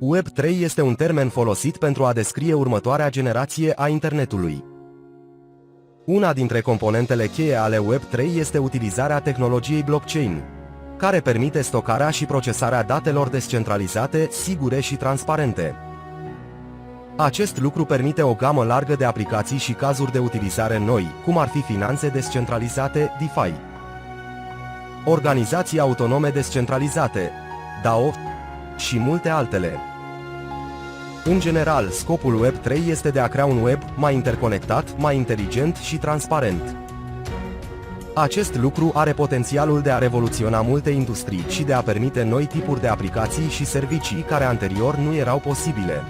Web 3 este un termen folosit pentru a descrie următoarea generație a internetului. Una dintre componentele cheie ale Web 3 este utilizarea tehnologiei blockchain, care permite stocarea și procesarea datelor descentralizate, sigure și transparente. Acest lucru permite o gamă largă de aplicații și cazuri de utilizare noi, cum ar fi finanțe descentralizate, DeFi, organizații autonome descentralizate, DAO și multe altele. În general, scopul Web 3 este de a crea un web mai interconectat, mai inteligent și transparent. Acest lucru are potențialul de a revoluționa multe industrii și de a permite noi tipuri de aplicații și servicii care anterior nu erau posibile.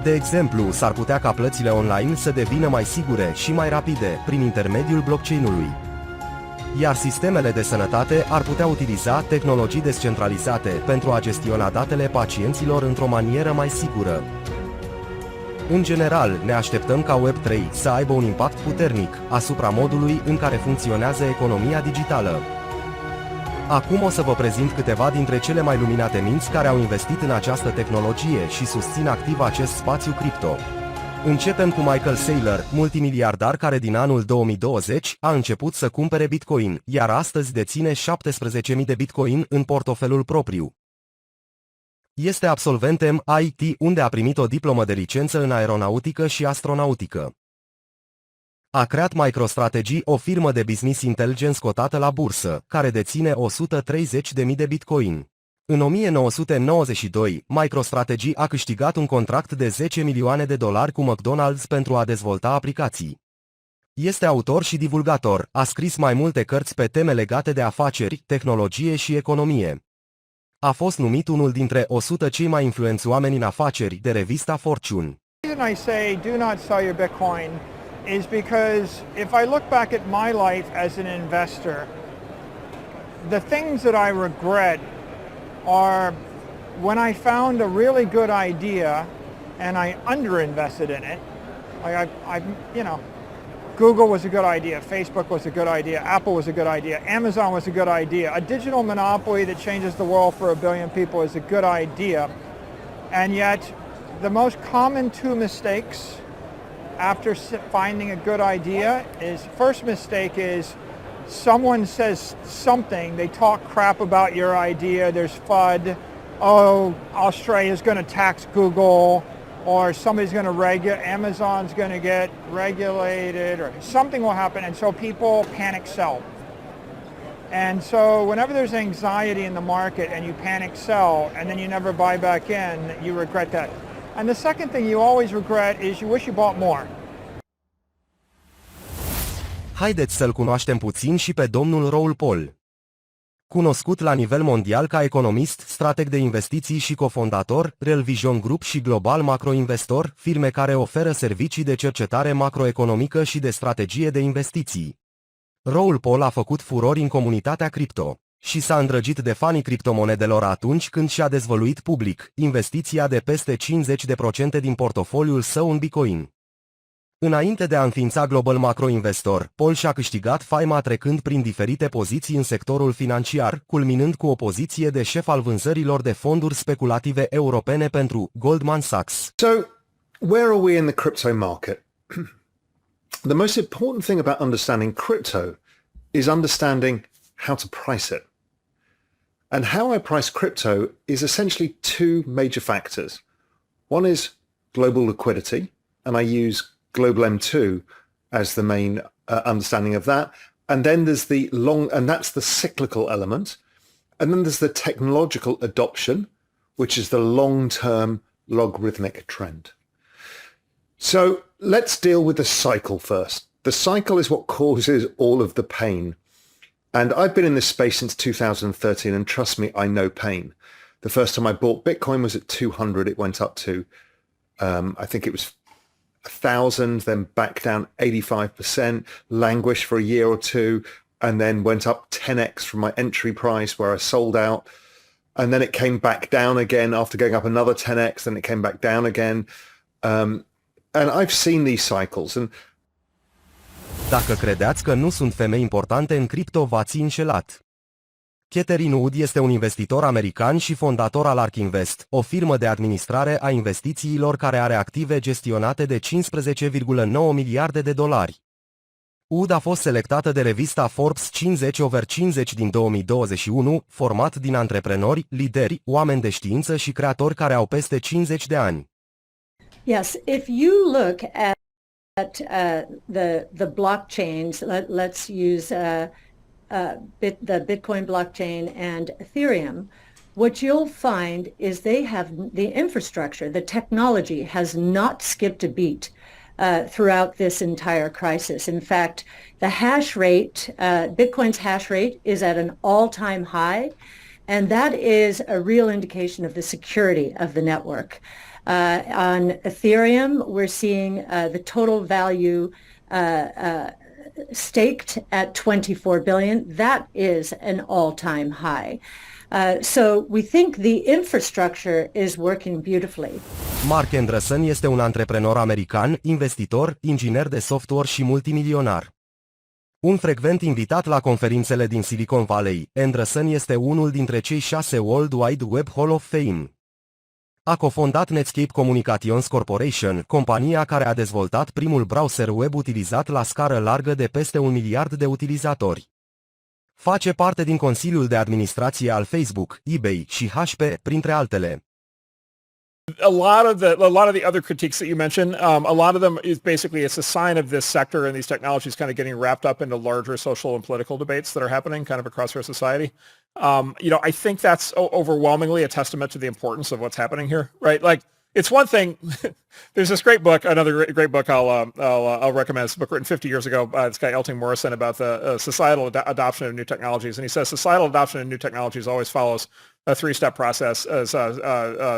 De exemplu, s-ar putea ca plățile online să devină mai sigure și mai rapide prin intermediul blockchain-ului. Iar sistemele de sănătate ar putea utiliza tehnologii descentralizate pentru a gestiona datele pacienților într-o manieră mai sigură. În general, ne așteptăm ca Web 3 să aibă un impact puternic asupra modului în care funcționează economia digitală. Acum o să vă prezint câteva dintre cele mai luminate minți care au investit în această tehnologie și susțin activ acest spațiu cripto. Începem cu Michael Saylor, multimiliardar care din anul 2020 a început să cumpere Bitcoin, iar astăzi deține 17.000 de Bitcoin în portofelul propriu. Este absolvent MIT, unde a primit o diplomă de licență în aeronautică și astronautică. A creat MicroStrategy, o firmă de business intelligence cotată la bursă, care deține 130.000 de Bitcoin. În 1992, MicroStrategy a câștigat un contract de 10 milioane de dolari cu McDonald's pentru a dezvolta aplicații. Este autor și divulgator, a scris mai multe cărți pe teme legate de afaceri, tehnologie și economie. A fost numit unul dintre 100 cei mai influenți oameni în afaceri de revista Fortune. The reason I say do not sell your Bitcoin is because if I look back at my life as an investor, the things that I regret are when I found a really good idea and I underinvested in it. Google was a good idea, Facebook was a good idea, Apple was a good idea, Amazon was a good idea. A digital monopoly that changes the world for 1 billion people is a good idea. And yet, the most common two mistakes after finding a good idea is, first mistake is someone says something, they talk crap about your idea, there's FUD, oh, Australia's going to tax Google, or somebody's going to Amazon's going to get regulated, or something will happen, and so people panic sell. And so whenever there's anxiety in the market and you panic sell and then you never buy back in, you regret that. And the second thing you always regret is you wish you bought more. Haideți să-l cunoaștem puțin și pe domnul Raoul Pal. Cunoscut la nivel mondial ca economist, strateg de investiții și cofondator, Real Vision Group și Global Macroinvestor, firme care oferă servicii de cercetare macroeconomică și de strategie de investiții. Raoul Pal a făcut furori în comunitatea cripto și s-a îndrăgit de fanii criptomonedelor atunci când și-a dezvăluit public investiția de peste 50% din portofoliul său în Bitcoin. Înainte de a înființa Global Macroinvestor, Pal și-a câștigat faima trecând prin diferite poziții în sectorul financiar, culminând cu o poziție de șef al vânzărilor de fonduri speculative europene pentru Goldman Sachs. So, where are we in the crypto market? The most important thing about understanding crypto is understanding how to price it. And how I price crypto is essentially two major factors. One is global liquidity, and I use Global M2 as the main understanding of that. And then there's and that's the cyclical element. And then there's the technological adoption, which is the long-term logarithmic trend. So let's deal with the cycle first. The cycle is what causes all of the pain. And I've been in this space since 2013, and trust me, I know pain. The first time I bought Bitcoin was at 200. It went up to, I think it was 1,000, then back down 85%, languished for a year or two, and then went up 10x from my entry price where I sold out. And then it came back down again after going up another 10x, then it came back down again. And I've seen these cycles. And dacă credeați că nu sunt femei importante în cripto, v-ați înșelat. Catherine Wood este un investitor american și fondator al Invest, o firmă de administrare a investițiilor care are active gestionate de 15,9 miliarde de dolari. Wood a fost selectată de revista Forbes 50/50 din 2021, format din antreprenori, lideri, oameni de știință și creatori care au peste 50 de ani. Yes, if you look at the blockchains, let's use the Bitcoin blockchain and Ethereum, what you'll find is they have the infrastructure, the technology has not skipped a beat throughout this entire crisis. In fact, the hash rate, Bitcoin's hash rate is at an all-time high, and that is a real indication of the security of the network. On Ethereum, we're seeing the total value staked at 24 billion. That is an all-time high. So we think the infrastructure is working beautifully. Mark Andreessen este un antreprenor american, investitor, inginer de software și multimilionar. Un frecvent invitat la conferințele din Silicon Valley, Andreessen este unul dintre cei 6 World Wide Web Hall of Fame. A cofondat Netscape Communications Corporation, compania care a dezvoltat primul browser web utilizat la scară largă de peste 1 miliard de utilizatori. Face parte din Consiliul de Administrație al Facebook, eBay și HP, printre altele. A lot of the other critiques that you mentioned, a lot of them is basically it's a sign of this sector and these technologies kind of getting wrapped up into larger social and political debates that are happening kind of across our society. I think that's overwhelmingly a testament to the importance of what's happening here, right? Like, it's one thing. There's this great book, another great book I'll recommend. It's a book written 50 years ago by this guy Elton Morrison about the societal adoption of new technologies, and he says societal adoption of new technologies always follows a three-step process.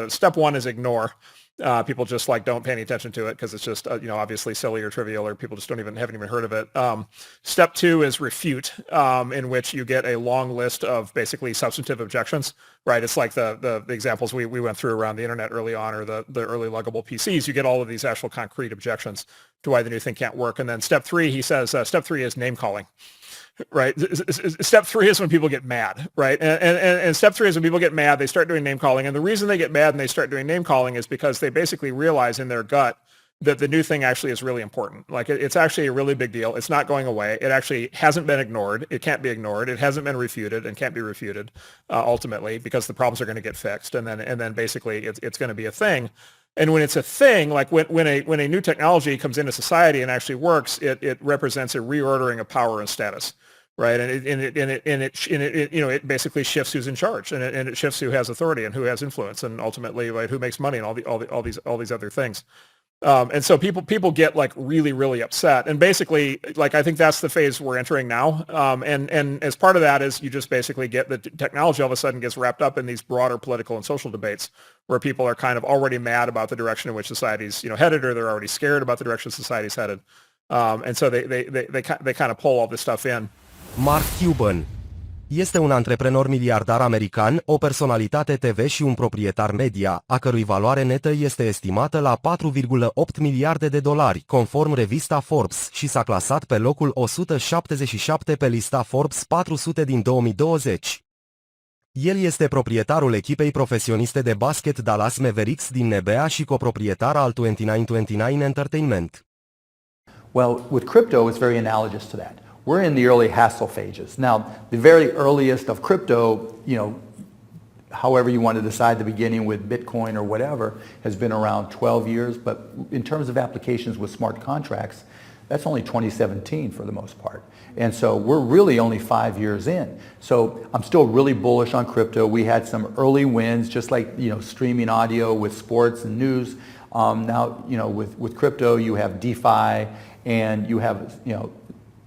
Step one is ignore. People just don't pay any attention to it because it's just obviously silly or trivial, or people just haven't even heard of it. Step two is refute, in which you get a long list of basically substantive objections. Right, it's like the examples we went through around the internet early on, or the early luggable PCs. You get all of these actual concrete objections to why the new thing can't work. And then step three, he says, step three is name calling. Right. Step three is when people get mad, right? And step three is when people get mad, they start doing name calling. And the reason they get mad and they start doing name calling is because they basically realize in their gut that the new thing actually is really important. Like it's actually a really big deal. It's not going away. It actually hasn't been ignored. It can't be ignored. It hasn't been refuted and can't be refuted ultimately, because the problems are going to get fixed. And then basically it's going to be a thing. And when it's a thing, like when a new technology comes into society and actually works, it represents a reordering of power and status, right? And it basically shifts who's in charge, and it shifts who has authority and who has influence, and ultimately, right, who makes money and all these other things. And so people get really, really upset. And basically, I think that's the phase we're entering now. And as part of that is you just basically get the technology all of a sudden gets wrapped up in these broader political and social debates where people are kind of already mad about the direction in which society's, headed, or they're already scared about the direction society's headed. And so they kind of pull all this stuff in. Mark Cuban este un antreprenor miliardar american, o personalitate TV și un proprietar media, a cărui valoare netă este estimată la 4,8 miliarde de dolari, conform revista Forbes, și s-a clasat pe locul 177 pe lista Forbes 400 din 2020. El este proprietarul echipei profesioniste de basket Dallas Mavericks din NBA și coproprietar al 2929 Entertainment. Well, with crypto, it's very analogous to that. We're in the early hassle phases. Now, the very earliest of crypto, however you want to decide the beginning with Bitcoin or whatever, has been around 12 years. But in terms of applications with smart contracts, that's only 2017 for the most part. And so we're really only 5 years in. So I'm still really bullish on crypto. We had some early wins, just like, streaming audio with sports and news. Now, with crypto, you have DeFi, and you have,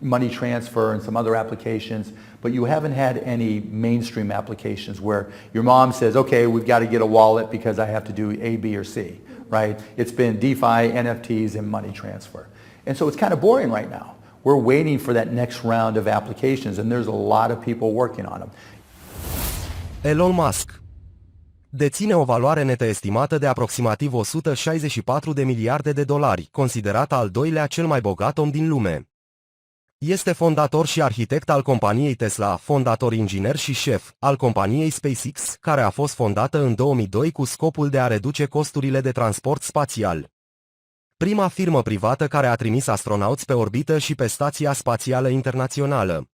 money transfer and some other applications, but you haven't had any mainstream applications where your mom says, okay, we've got to get a wallet because I have to do A, B, or C, right? It's been DeFi, NFTs, and money transfer. And so it's kind of boring right now. We're waiting for that next round of applications, and there's a lot of people working on them. Elon Musk deține o valoare netă estimată de aproximativ 164 de miliarde de dolari, considerat al doilea cel mai bogat om din lume. Este fondator și arhitect al companiei Tesla, fondator inginer și șef al companiei SpaceX, care a fost fondată în 2002 cu scopul de a reduce costurile de transport spațial. Prima firmă privată care a trimis astronauți pe orbită și pe Stația Spațială Internațională.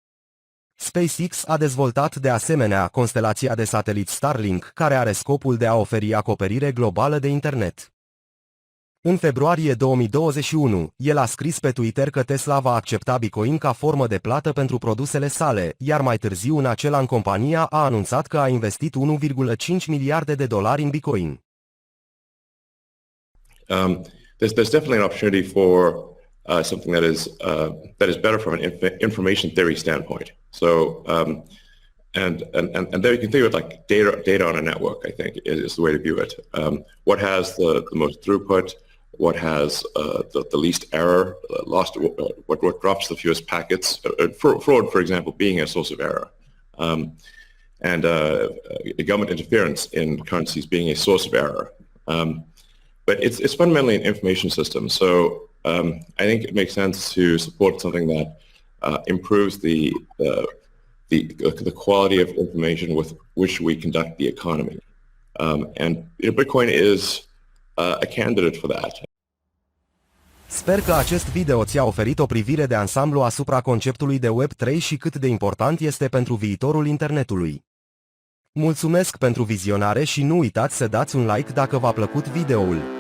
SpaceX a dezvoltat de asemenea constelația de satelit Starlink, care are scopul de a oferi acoperire globală de internet. În februarie 2021, el a scris pe Twitter că Tesla va accepta Bitcoin ca formă de plată pentru produsele sale, iar mai târziu în acel an compania a anunțat că a investit 1,5 miliarde de dolari în Bitcoin. There's definitely an opportunity for something that is better from an information theory standpoint. So and there you can think of it like data on a network. I think is the way to view it. What has the most throughput? What has the least error? What drops the fewest packets? Fraud, for example, being a source of error. And government interference in currencies being a source of error. But it's fundamentally an information system. So I think it makes sense to support something that improves the quality of information with which we conduct the economy. And Bitcoin is a candidate for that. Sper că acest video ți-a oferit o privire de ansamblu asupra conceptului de Web3 și cât de important este pentru viitorul internetului. Mulțumesc pentru vizionare și nu uitați să dați un like dacă v-a plăcut videoul.